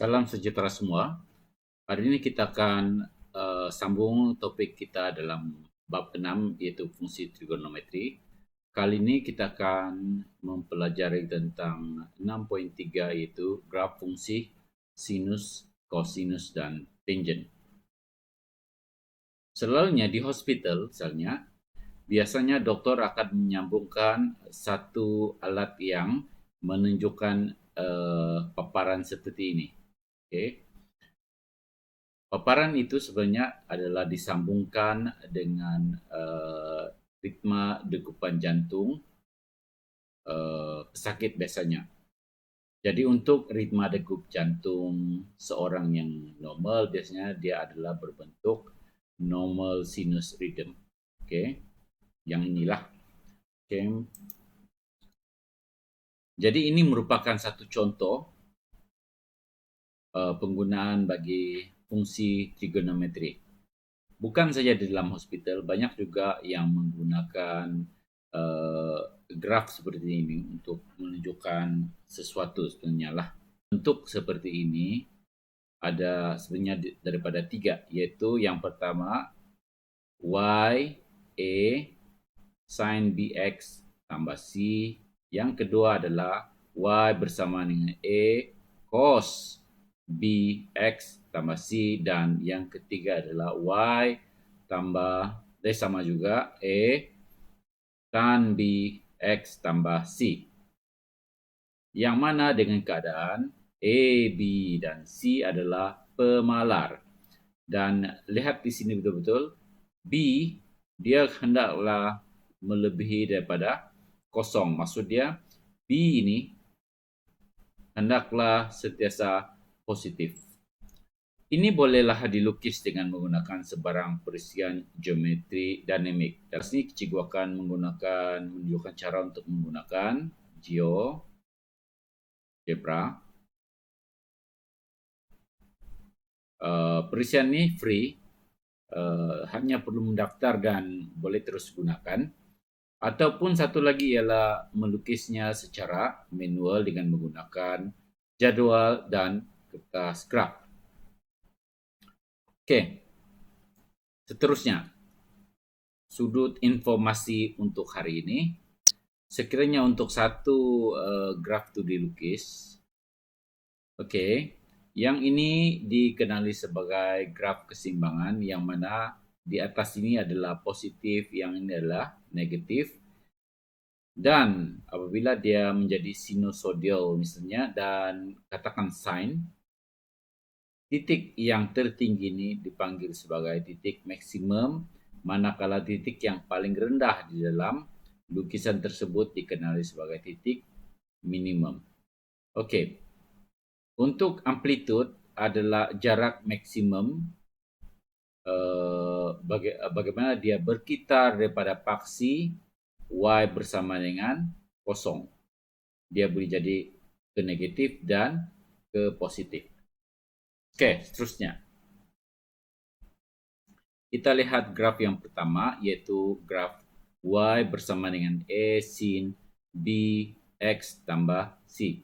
Salam sejahtera semua. Hari ini kita akan sambung topik kita dalam bab 6 yaitu fungsi trigonometri. Kali ini kita akan mempelajari tentang 6.3 yaitu graf fungsi sinus, kosinus, dan tangent. Selalunya di hospital misalnya, biasanya dokter akan menyambungkan satu alat yang menunjukkan paparan seperti ini. Okay. Paparan itu sebenarnya adalah disambungkan dengan ritme degupan jantung pesakit biasanya. Jadi untuk ritme degup jantung seorang yang normal biasanya dia adalah berbentuk normal sinus rhythm. Okey. Yang inilah. Okey. Jadi ini merupakan satu contoh penggunaan bagi fungsi trigonometri. Bukan saja di dalam hospital, banyak juga yang menggunakan graf seperti ini untuk menunjukkan sesuatu sebenarnya lah. Bentuk seperti ini ada sebenarnya daripada 3, yaitu yang pertama y a sin bx tambah c. Yang kedua adalah y bersama dengan a cos bx tambah c, dan yang ketiga adalah y tambah sama juga a tan bx tambah c. Yang mana dengan keadaan a, b, dan c adalah pemalar. Dan lihat di sini betul-betul b dia hendaklah melebihi daripada kosong. Maksud dia b ini hendaklah sentiasa positif. Ini bolehlah dilukis dengan menggunakan sebarang perisian geometri dinamik. Dan sini cikgu akan menunjukkan cara untuk menggunakan GeoGebra. Perisian ini free, hanya perlu mendaftar dan boleh terus gunakan. Ataupun satu lagi ialah melukisnya secara manual dengan menggunakan jadual dan kertas graf. Okey. Seterusnya, sudut informasi untuk hari ini. Sekiranya untuk satu graf itu dilukis, okey, yang ini dikenali sebagai graf keseimbangan, yang mana di atas ini adalah positif, yang ini adalah negatif. Dan apabila dia menjadi sinusoidal misalnya dan katakan sin, titik yang tertinggi ini dipanggil sebagai titik maksimum, manakala titik yang paling rendah di dalam lukisan tersebut dikenali sebagai titik minimum. Okey. Untuk amplitude adalah jarak maksimum bagaimana dia berkitar daripada paksi y bersama dengan kosong. Dia boleh jadi ke negatif dan ke positif. Okey, seterusnya. Kita lihat graf yang pertama, iaitu graf y bersama dengan a sin b x tambah c.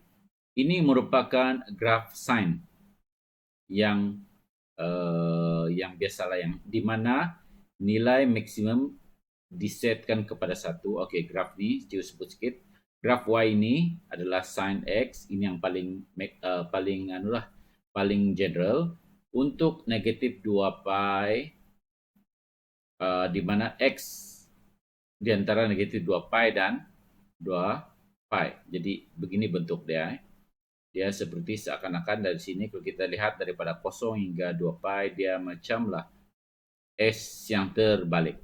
Ini merupakan graf sin yang biasalah, yang di mana nilai maksimum disetkan kepada 1. Okey, graf ni cikgu sebut sikit. Graf y ini adalah sin x, ini yang paling general, untuk negatif 2 pi, di mana x di antara negatif 2 pi dan 2 pi. Jadi begini bentuk dia. Dia seperti seakan-akan dari sini kalau kita lihat daripada 0 hingga 2 pi, dia macamlah S yang terbalik.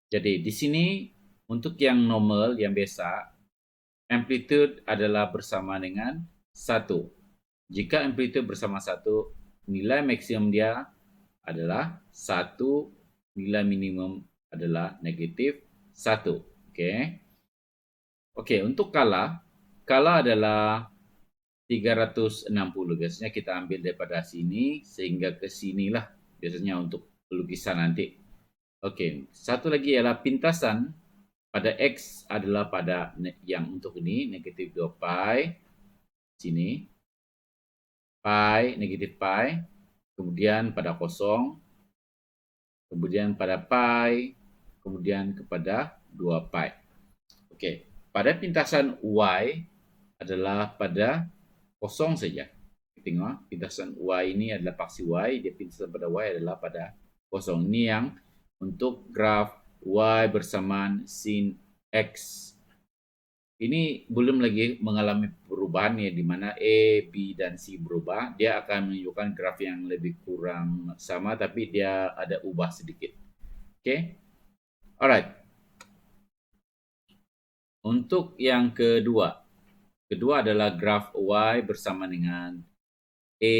Jadi di sini untuk yang normal, yang biasa, amplitude adalah bersama dengan 1. Jika amplitude bersama 1, nilai maksimum dia adalah 1, nilai minimum adalah negatif 1. Okey. Okey, untuk kala adalah 360. Biasanya kita ambil daripada sini sehingga ke sinilah biasanya untuk pelukisan nanti. Okey, satu lagi ialah pintasan pada X adalah pada yang untuk ini negatif 2 pi sini. pi, negatif pi, kemudian pada kosong, kemudian pada pi, kemudian kepada 2 pi. Oke, pada pintasan y adalah pada kosong saja. Tengok, pintasan y ini adalah paksi y, dia pintasan pada y adalah pada kosong. Ini yang untuk graf y bersamaan sin x. Ini belum lagi mengalami perubahan ya, di mana A, B, dan C berubah. Dia akan menunjukkan graf yang lebih kurang sama, tapi dia ada ubah sedikit. Oke, alright. Untuk yang kedua adalah graf Y bersama dengan A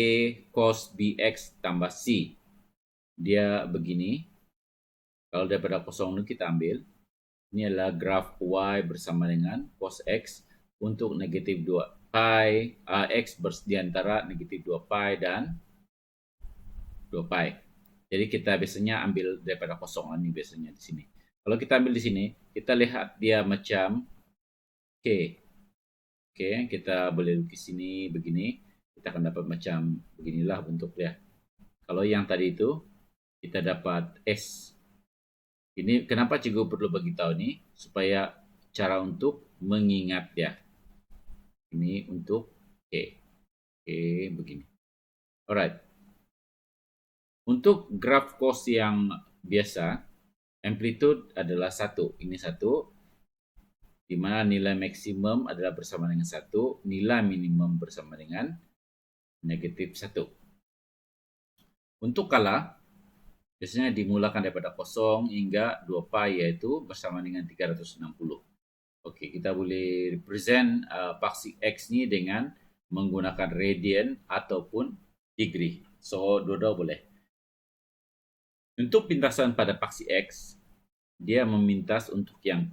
cos BX tambah C. Dia begini. Kalau daripada kosong ini kita ambil. Ini adalah graf Y bersama dengan cos X untuk negatif 2 pi, X di antara negatif 2 pi dan 2 pi. Jadi kita biasanya ambil daripada kosong ini biasanya di sini. Kalau kita ambil di sini, kita lihat dia macam K. Oke, kita boleh lukis sini begini. Kita akan dapat macam beginilah bentuknya. Kalau yang tadi itu, kita dapat S. Ini kenapa cikgu perlu bagi tahu nih? Supaya cara untuk mengingat ya. Ini untuk K. Oke, begini. Alright. Untuk graf cos yang biasa, amplitude adalah 1. Ini 1. Di mana nilai maksimum adalah bersama dengan 1. Nilai minimum bersama dengan negatif 1. Untuk skala, biasanya dimulakan daripada 0 hingga 2 pi, yaitu bersama dengan 360. Oke, kita boleh represent paksi X ini dengan menggunakan radian ataupun degree. So, dua-dua boleh. Untuk pintasan pada paksi X, dia memintas untuk yang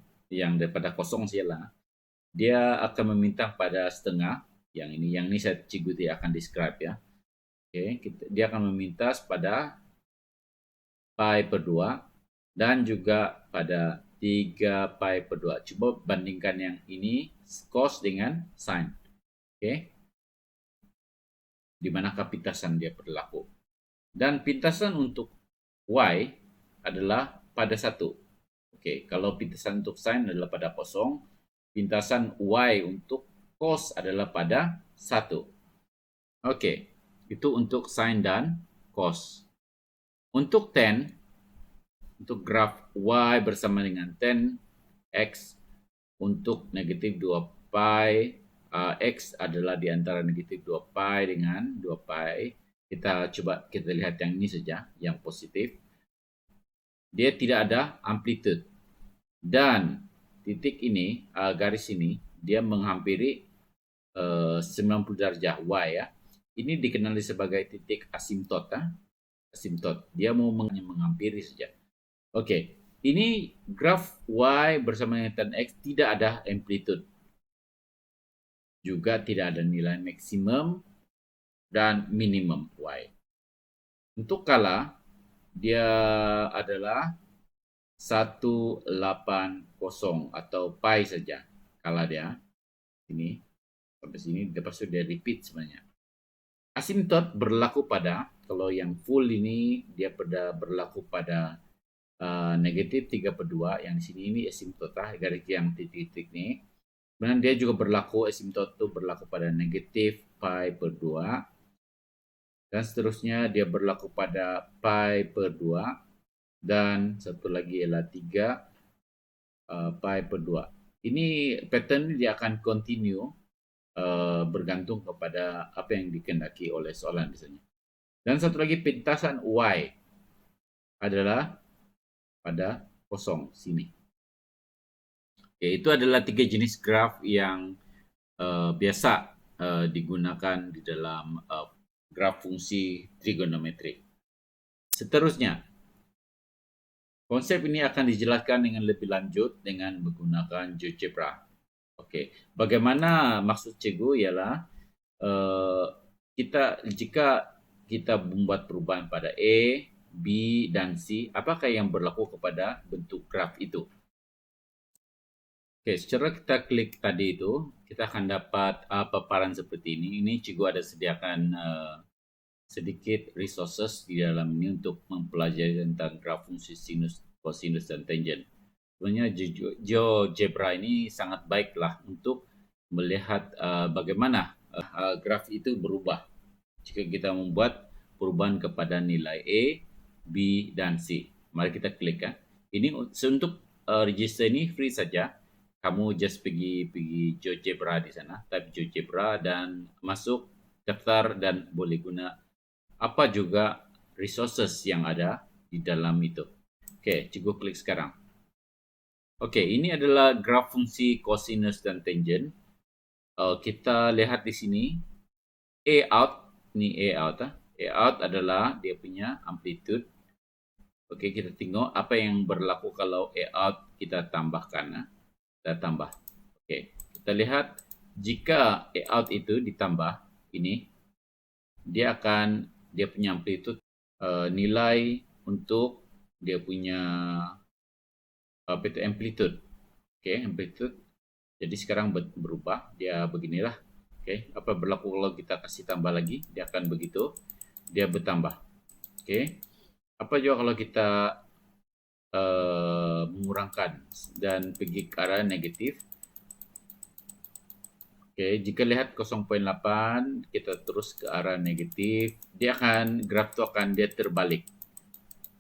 daripada 0 sajalah. Dia akan meminta pada setengah. Yang ini saya cikgu tidak akan describe ya. Oke, dia akan memintas pada pi per 2 dan juga pada 3 pi per 2. Coba bandingkan yang ini cos dengan sin. Oke. Di manakah pintasan dia berlaku. Dan pintasan untuk y adalah pada 1. Oke, kalau pintasan untuk sin adalah pada 0, pintasan y untuk cos adalah pada 1. Oke, itu untuk sin dan cos. Untuk tan, untuk graf y bersama dengan tan x untuk negatif 2 pi, x adalah di antara negatif 2 pi dengan 2 pi. Kita lihat yang ini saja, yang positif. Dia tidak ada amplitude. Dan titik ini, garis ini, dia menghampiri 90 derajat y ya. Ini dikenali sebagai titik asimtot. Asimtot. Dia mau menghampiri saja. Oke, ini graf y bersama dengan tan x tidak ada amplitude. Juga tidak ada nilai maksimum dan minimum y. Untuk skala, dia adalah 180 atau pi saja. Skala dia. Ini sampai sini, lepas itu dia repeat sebenarnya. Asimtot berlaku pada, kalau yang full ini dia berlaku pada negatif 3 per 2. Yang di sini ini asimtot, garis yang titik-titik ini. Kemudian dia juga berlaku, asimtot itu berlaku pada negatif pi per 2. Dan seterusnya dia berlaku pada pi per 2. Dan satu lagi ialah 3 pi per 2. Ini pattern ini dia akan continue bergantung kepada apa yang dikehendaki oleh soalan misalnya. Dan satu lagi pintasan y adalah pada 0 sini. Oke, itu adalah 3 jenis graf yang biasa digunakan di dalam graf fungsi trigonometri. Seterusnya, konsep ini akan dijelaskan dengan lebih lanjut dengan menggunakan GeoGebra. Oke, bagaimana maksud cikgu ialah jika kita membuat perubahan pada A, B, dan C, apakah yang berlaku kepada bentuk graf itu? Oke, secara kita klik tadi itu, kita akan dapat paparan seperti ini. Ini cikgu ada sediakan sedikit resources di dalam ini untuk mempelajari tentang graf fungsi sinus, cosinus, dan tangent. Sebenarnya GeoGebra ini sangat baiklah untuk melihat bagaimana graf itu berubah jika kita membuat perubahan kepada nilai A, B, dan C. Mari kita klik kan. Ini untuk register ini free saja. Kamu just pergi GeoGebra di sana, type GeoGebra dan masuk daftar dan boleh guna apa juga resources yang ada di dalam itu. Oke, cikgu klik sekarang. Oke, ini adalah graf fungsi cosinus dan tangent. Kita lihat di sini A out, ini A out. A out adalah dia punya amplitude. Oke, kita tengok apa yang berlaku kalau A out kita tambahkan. Kita tambah. Oke, kita lihat jika A out itu ditambah ini, dia punya amplitude nilai untuk dia punya amplitude. Oke, amplitude. Jadi sekarang berubah, dia beginilah. Oke, apa berlaku kalau kita kasih tambah lagi? Dia akan begitu, dia bertambah. Oke, apa juga kalau kita mengurangkan dan pergi ke arah negatif? Oke, jika lihat 0,8 kita terus ke arah negatif, graf itu akan dia terbalik.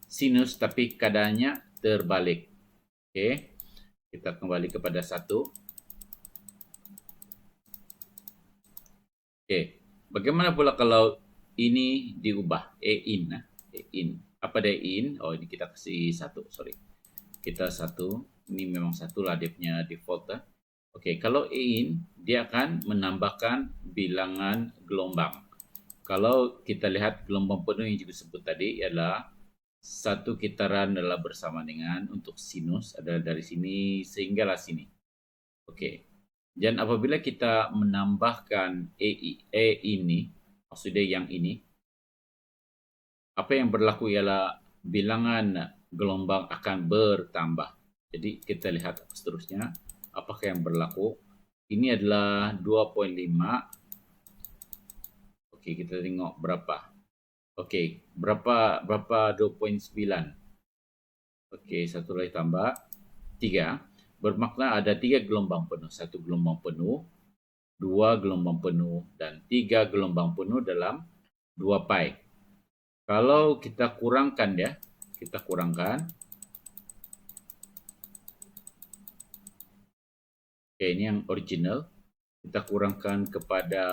Sinus tapi keadaannya terbalik. Oke, kita kembali kepada 1. Oke, bagaimana pula kalau ini diubah? A in. Apa dia in? Oh, ini kita kasih 1, sorry. Kita 1, ini memang 1 lah dia punya default. Oke, kalau in, dia akan menambahkan bilangan gelombang. Kalau kita lihat gelombang penuh yang juga sebut tadi adalah satu kitaran adalah bersama dengan untuk sinus adalah dari sini sehinggalah sini. Oke, dan apabila kita menambahkan E ini, maksudnya yang ini, apa yang berlaku ialah bilangan gelombang akan bertambah. Jadi kita lihat seterusnya. Apakah yang berlaku? Ini adalah 2,5. Oke, kita tengok berapa. Oke, berapa 2,9. Oke, satu lagi tambah 3. Bermakna ada 3 gelombang penuh. 1 gelombang penuh, 2 gelombang penuh, dan 3 gelombang penuh dalam 2 pi. Kalau kita kurangkan ya, kita kurangkan. Oke, ini yang original. Kita kurangkan kepada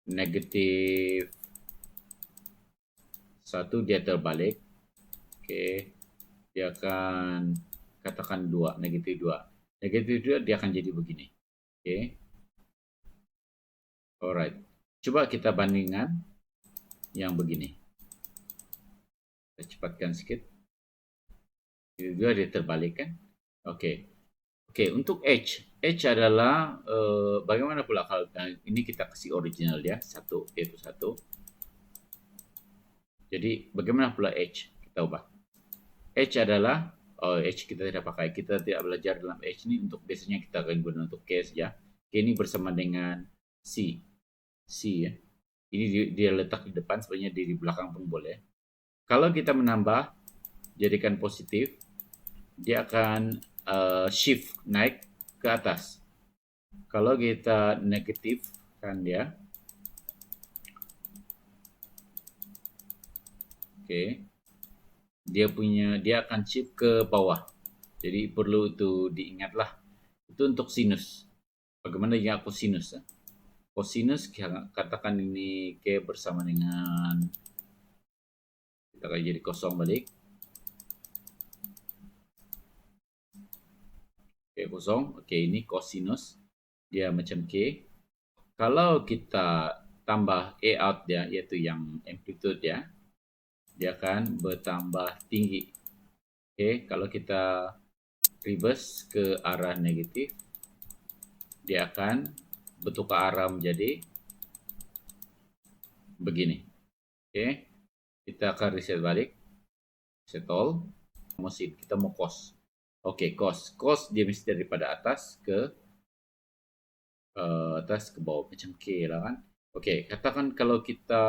negatif 1, dia terbalik. Oke, dia akan katakan 2, negatif 2. Negatif 2 dia akan jadi begini. Oke. Alright. Coba kita bandingkan yang begini. Kita cepatkan sedikit. Itu juga dia terbalik kan? Oke. Oke, untuk H adalah bagaimana pula kalau ini kita kasih original ya, 1 yaitu 1. Jadi bagaimana pula H? Kita ubah. H adalah H kita tidak pakai, kita tidak belajar dalam H ini untuk biasanya kita akan guna untuk case ya. K ini bersama dengan C ya. Ini dia letak di depan, sebenarnya di belakang pun boleh. Kalau kita menambah, jadikan positif, dia akan shift naik ke atas. Kalau kita negatif kan dia, oke, dia akan shift ke bawah. Jadi perlu itu diingatlah. Itu untuk sinus. Bagaimana yang cosinus? Cosinus katakan ini K bersama dengan, kita akan jadi kosong balik. Oke, kosong. Oke, ini cosinus. Dia macam K. Kalau kita tambah A out dia, yaitu yang amplitude ya, dia akan bertambah tinggi. Oke, kalau kita reverse ke arah negatif, dia akan bertukar arah menjadi begini. Oke, kita akan reset balik. Reset all. Kita mau cos. Oke, cos. Cos dia mesti daripada atas ke bawah macam K lah kan. Oke, katakan kalau kita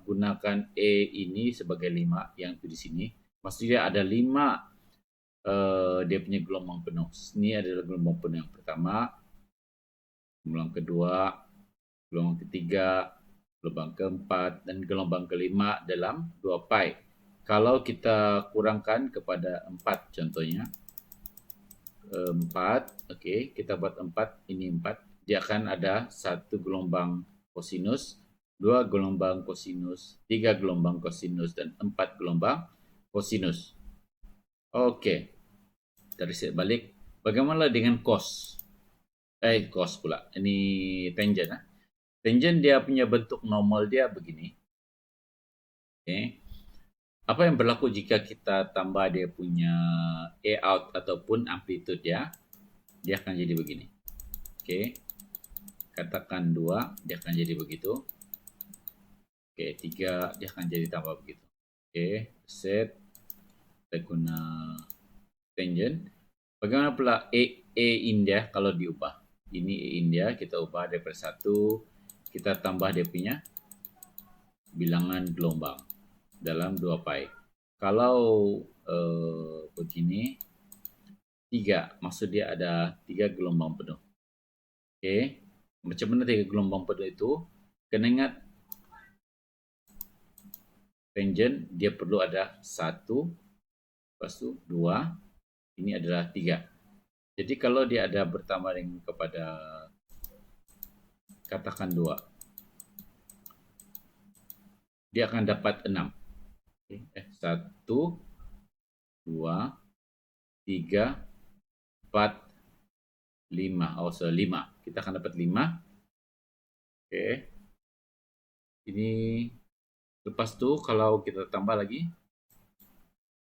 gunakan E ini sebagai 5 yang itu di sini, maksudnya ada 5 dia punya gelombang penuh. Ini adalah gelombang penuh yang pertama, gelombang kedua, gelombang ketiga, gelombang keempat, dan gelombang kelima dalam 2 pi. Kalau kita kurangkan kepada 4 contohnya, 4, oke, kita buat 4, ini 4, dia akan ada 1 gelombang kosinus, 2 gelombang kosinus, 3 gelombang kosinus, dan 4 gelombang kosinus. Oke, kita reset balik. Bagaimana dengan cos? Cos pula. Ini tangent. Tangent dia punya bentuk normal dia begini. Oke. Apa yang berlaku jika kita tambah dia punya A out ataupun amplitude ya? Dia akan jadi begini. Oke. Katakan 2, dia akan jadi begitu. Oke, 3, dia akan jadi tambah begitu. Oke, set. Kita guna tangent. Bagaimana pula A in dia kalau diubah? Ini A in dia, kita ubah daripada 1, kita tambah dia punya bilangan gelombang dalam 2 pi. Kalau begini, 3, maksud dia ada 3 gelombang penuh. Oke, macam mana 3 gelombang penuh itu? Kena ingat tangent dia perlu ada 1, lepas tu 2, ini adalah 3. Jadi kalau dia ada bertambah dengan kepada katakan 2, dia akan dapat 6. 1, 2, 3, 4, 5. Oh, 5. Kita akan dapat 5. Oke. Ini lepas tu kalau kita tambah lagi,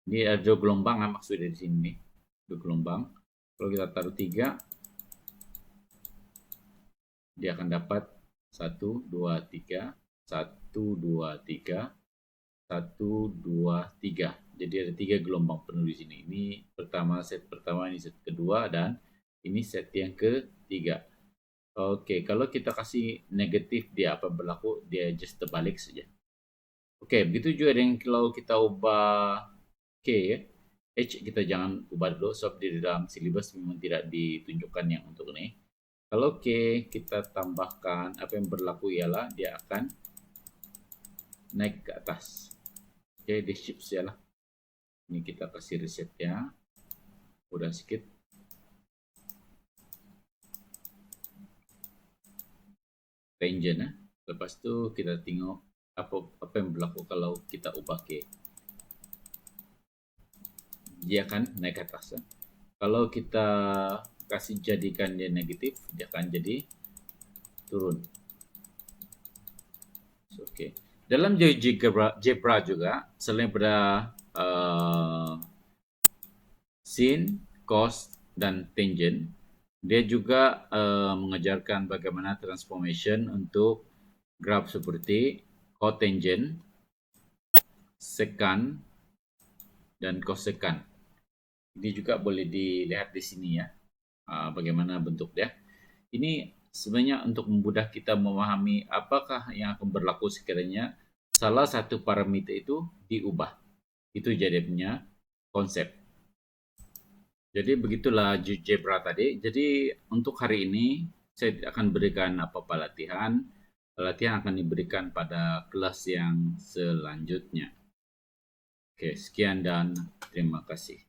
ini ada gelombang maksudnya di sini. Ada gelombang. Kalau kita taruh 3, dia akan dapat 1, 2, 3, 1, 2, 3, 1, 2, 3. Jadi ada 3 gelombang penuh di sini. Ini pertama, set pertama, ini set kedua, dan ini set yang ketiga. Oke, kalau kita kasih negatif, dia apa berlaku? Dia just terbalik saja. Oke, begitu juga dengan kalau kita ubah K ya. H kita jangan ubah dulu sebab di dalam silibus memang tidak ditunjukkan yang untuk ini. Kalau K kita tambahkan, apa yang berlaku ialah dia akan naik ke atas. Oke, di shift saja lah. Ini kita kasih reset ya. Udah sedikit. Tangent ya. Lepas tu kita tengok apa yang berlaku kalau kita ubah K. Dia akan naik ke atas ya. Kalau kita kasih jadikan dia negatif, dia akan jadi turun. Oke. Dalam GeoGebra juga selain pada sin, cos, dan tangent, dia juga mengajarkan bagaimana transformation untuk graf seperti cotangent, secant, dan cosecant. Ini juga boleh dilihat di sini ya, bagaimana bentuk dia. Ini sebenarnya untuk memudah kita memahami apakah yang akan berlaku sekiranya salah satu parameter itu diubah. Itu jadinya konsep. Jadi begitulah GeoGebra tadi. Jadi untuk hari ini saya akan berikan apa-apa latihan. Latihan akan diberikan pada kelas yang selanjutnya. Oke, sekian dan terima kasih.